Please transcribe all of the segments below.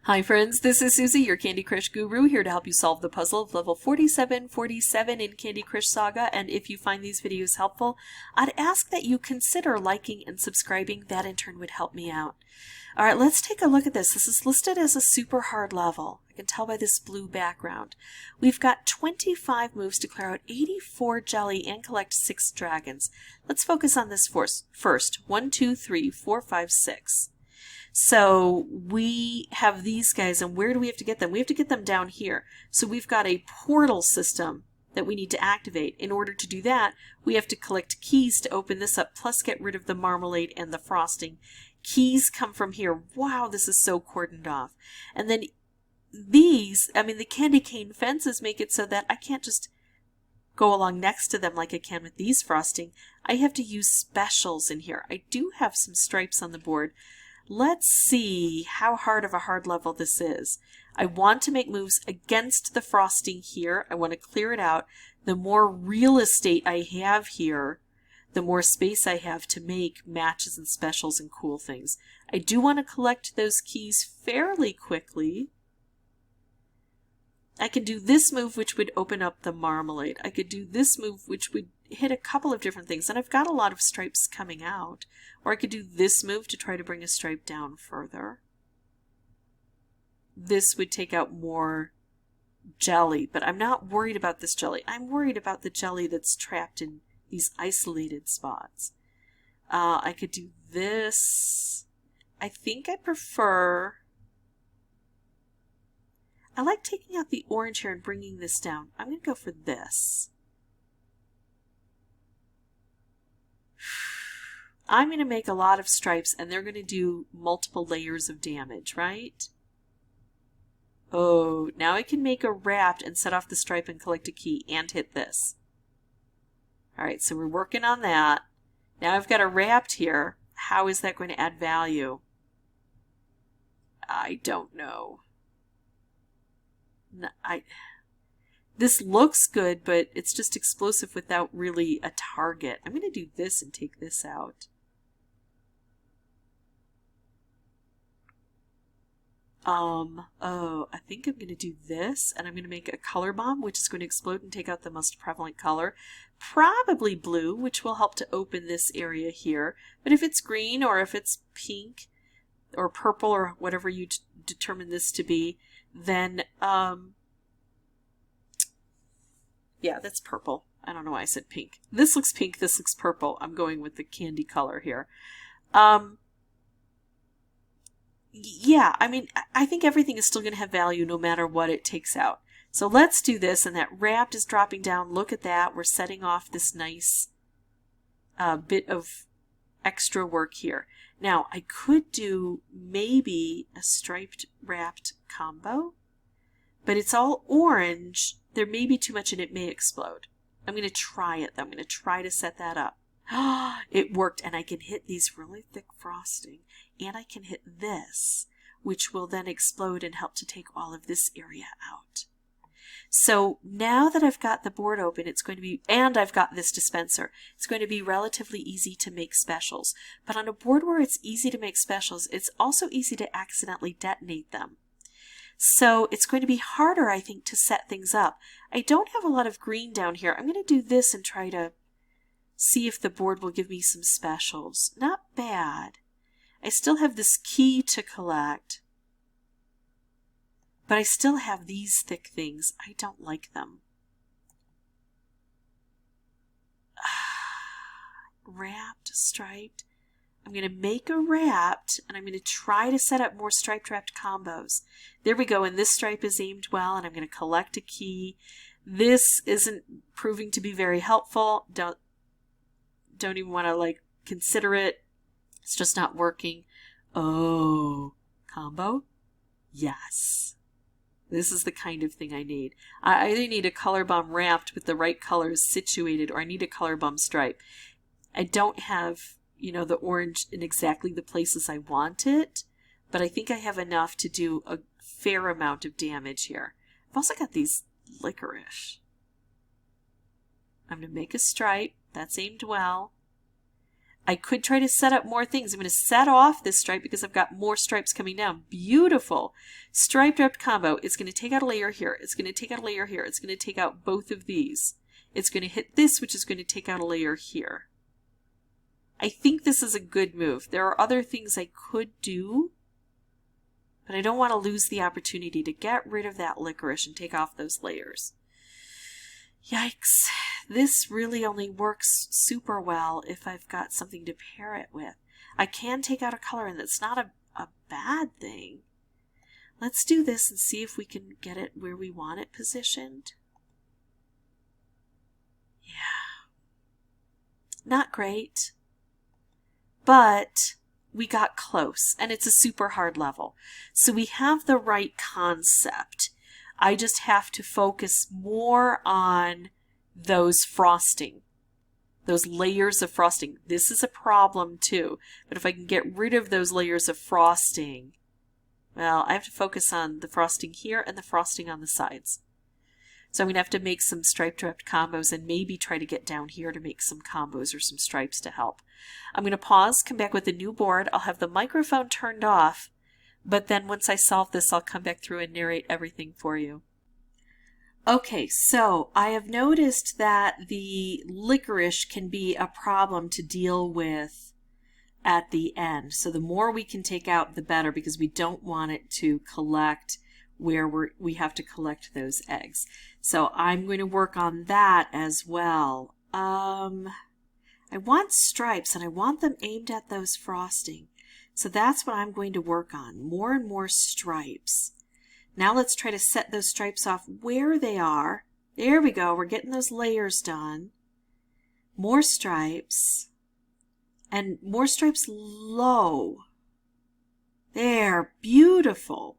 Hi friends, this is Suzy, your Candy Crush guru, here to help you solve the puzzle of level 4747 in Candy Crush Saga, and if you find these videos helpful, I'd ask that you consider liking and subscribing. That in turn would help me out. Alright, let's take a look at this. This is listed as a super hard level. I can tell by this blue background. We've got 25 moves to clear out 84 jelly and collect 6 dragons. Let's focus on this first. 1, 2, 3, 4, 5, 6. So we have these guys, and where do we have to get them? We have to get them down here. So we've got a portal system that we need to activate. In order to do that, we have to collect keys to open this up, plus get rid of the marmalade and the frosting. Keys come from here. Wow, this is so cordoned off. And then these, the candy cane fences make it so that I can't just go along next to them like I can with these frosting. I have to use specials in here. I do have some stripes on the board. Let's see how hard of a hard level this is. I want to make moves against the frosting here. I want to clear it out. The more real estate I have here, the more space I have to make matches and specials and cool things. I do want to collect those keys fairly quickly. I can do this move, which would open up the marmalade. I could do this move, which would hit a couple of different things, and I've got a lot of stripes coming out. Or I could do this move to try to bring a stripe down further. This would take out more jelly, but I'm not worried about this jelly. I'm worried about the jelly that's trapped in these isolated spots. I could do this. I think I prefer... I like taking out the orange here and bringing this down. I'm going to go for this. I'm going to make a lot of stripes, and they're going to do multiple layers of damage, right? Oh, now I can make a wrapped and set off the stripe and collect a key and hit this. Alright, so we're working on that. Now I've got a wrapped here. How is that going to add value? I don't know. This looks good, but it's just explosive without really a target. I'm going to do this and take this out. Oh, I think I'm going to do this, and I'm going to make a color bomb, which is going to explode and take out the most prevalent color. Probably blue, which will help to open this area here. But if it's green, or if it's pink, or purple, or whatever you determine this to be, then, yeah, that's purple. I don't know why I said pink. This looks pink, this looks purple. I'm going with the candy color here. Yeah, I think everything is still going to have value no matter what it takes out. So let's do this, and that wrapped is dropping down. Look at that. We're setting off this nice bit of extra work here. Now, I could do maybe a striped wrapped combo, but it's all orange. There may be too much and it may explode. I'm going to try it, though. I'm going to try to set that up. It worked, and I can hit these really thick frosting, and I can hit this, which will then explode and help to take all of this area out. So now that I've got the board open, it's going to be, and I've got this dispenser, it's going to be relatively easy to make specials. But on a board where it's easy to make specials, it's also easy to accidentally detonate them. So it's going to be harder, I think, to set things up. I don't have a lot of green down here. I'm going to do this and try to see if the board will give me some specials. Not bad. I still have this key to collect, but I still have these thick things. I don't like them. Wrapped, striped. I'm going to make a wrapped, and I'm going to try to set up more striped wrapped combos. There we go, and this stripe is aimed well, and I'm going to collect a key. This isn't proving to be very helpful. Don't even want to consider it. It's just not working. Oh, combo? Yes. This is the kind of thing I need. I either need a color bomb wrapped with the right colors situated, or I need a color bomb stripe. I don't have, the orange in exactly the places I want it, but I think I have enough to do a fair amount of damage here. I've also got these licorice. I'm going to make a stripe. That's aimed well. I could try to set up more things. I'm going to set off this stripe because I've got more stripes coming down. Beautiful. Striped wrapped combo. It's going to take out a layer here. It's going to take out a layer here. It's going to take out both of these. It's going to hit this, which is going to take out a layer here. I think this is a good move. There are other things I could do, but I don't want to lose the opportunity to get rid of that licorice and take off those layers. Yikes. This really only works super well if I've got something to pair it with. I can take out a color, and that's not a bad thing. Let's do this and see if we can get it where we want it positioned. Yeah. Not great, but we got close, and it's a super hard level. So we have the right concept. I just have to focus more on those frosting, those layers of frosting. This is a problem too, but if I can get rid of those layers of frosting, well, I have to focus on the frosting here and the frosting on the sides. So I'm going to have to make some striped wrapped combos and maybe try to get down here to make some combos or some stripes to help. I'm going to pause, come back with a new board. I'll have the microphone turned off, but then once I solve this, I'll come back through and narrate everything for you. Okay, so I have noticed that the licorice can be a problem to deal with at the end. So the more we can take out, the better, because we don't want it to collect where we have to collect those eggs. So I'm going to work on that as well. I want stripes, and I want them aimed at those frosting. So that's what I'm going to work on, more and more stripes. Now let's try to set those stripes off where they are. There we go. We're getting those layers done. More stripes. And more stripes low. There. Beautiful.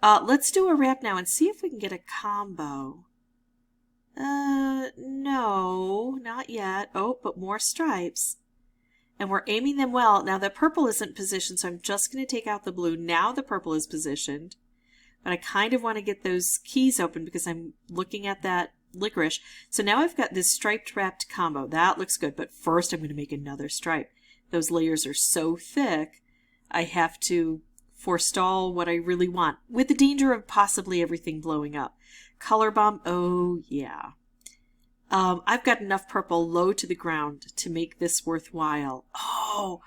Let's do a wrap now and see if we can get a combo. No, not yet. Oh, but more stripes. And we're aiming them well. Now the purple isn't positioned, so I'm just going to take out the blue. Now the purple is positioned. But I kind of want to get those keys open because I'm looking at that licorice. So now I've got this striped wrapped combo. That looks good, but first I'm going to make another stripe. Those layers are so thick, I have to forestall what I really want, with the danger of possibly everything blowing up. Color bomb, oh yeah. I've got enough purple low to the ground to make this worthwhile. Oh,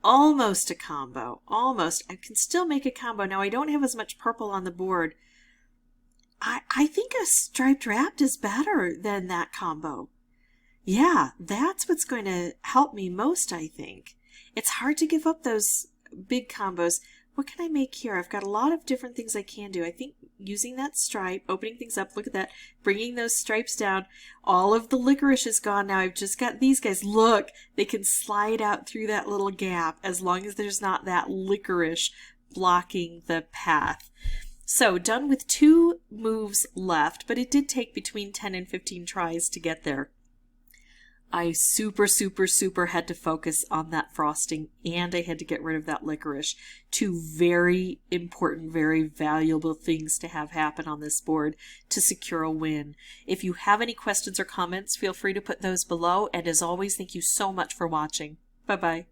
almost a combo. Almost. I can still make a combo. Now I don't have as much purple on the board. I think a striped wrapped is better than that combo. Yeah, that's what's going to help me most, I think. It's hard to give up those big combos. What can I make here? I've got a lot of different things I can do. I think using that stripe, opening things up, look at that, bringing those stripes down. All of the licorice is gone now. I've just got these guys. Look, they can slide out through that little gap as long as there's not that licorice blocking the path. So done with 2 moves left, but it did take between 10 and 15 tries to get there. I super had to focus on that frosting, and I had to get rid of that licorice. 2 very important, very valuable things to have happen on this board to secure a win. If you have any questions or comments, feel free to put those below, and as always, thank you so much for watching. Bye-bye.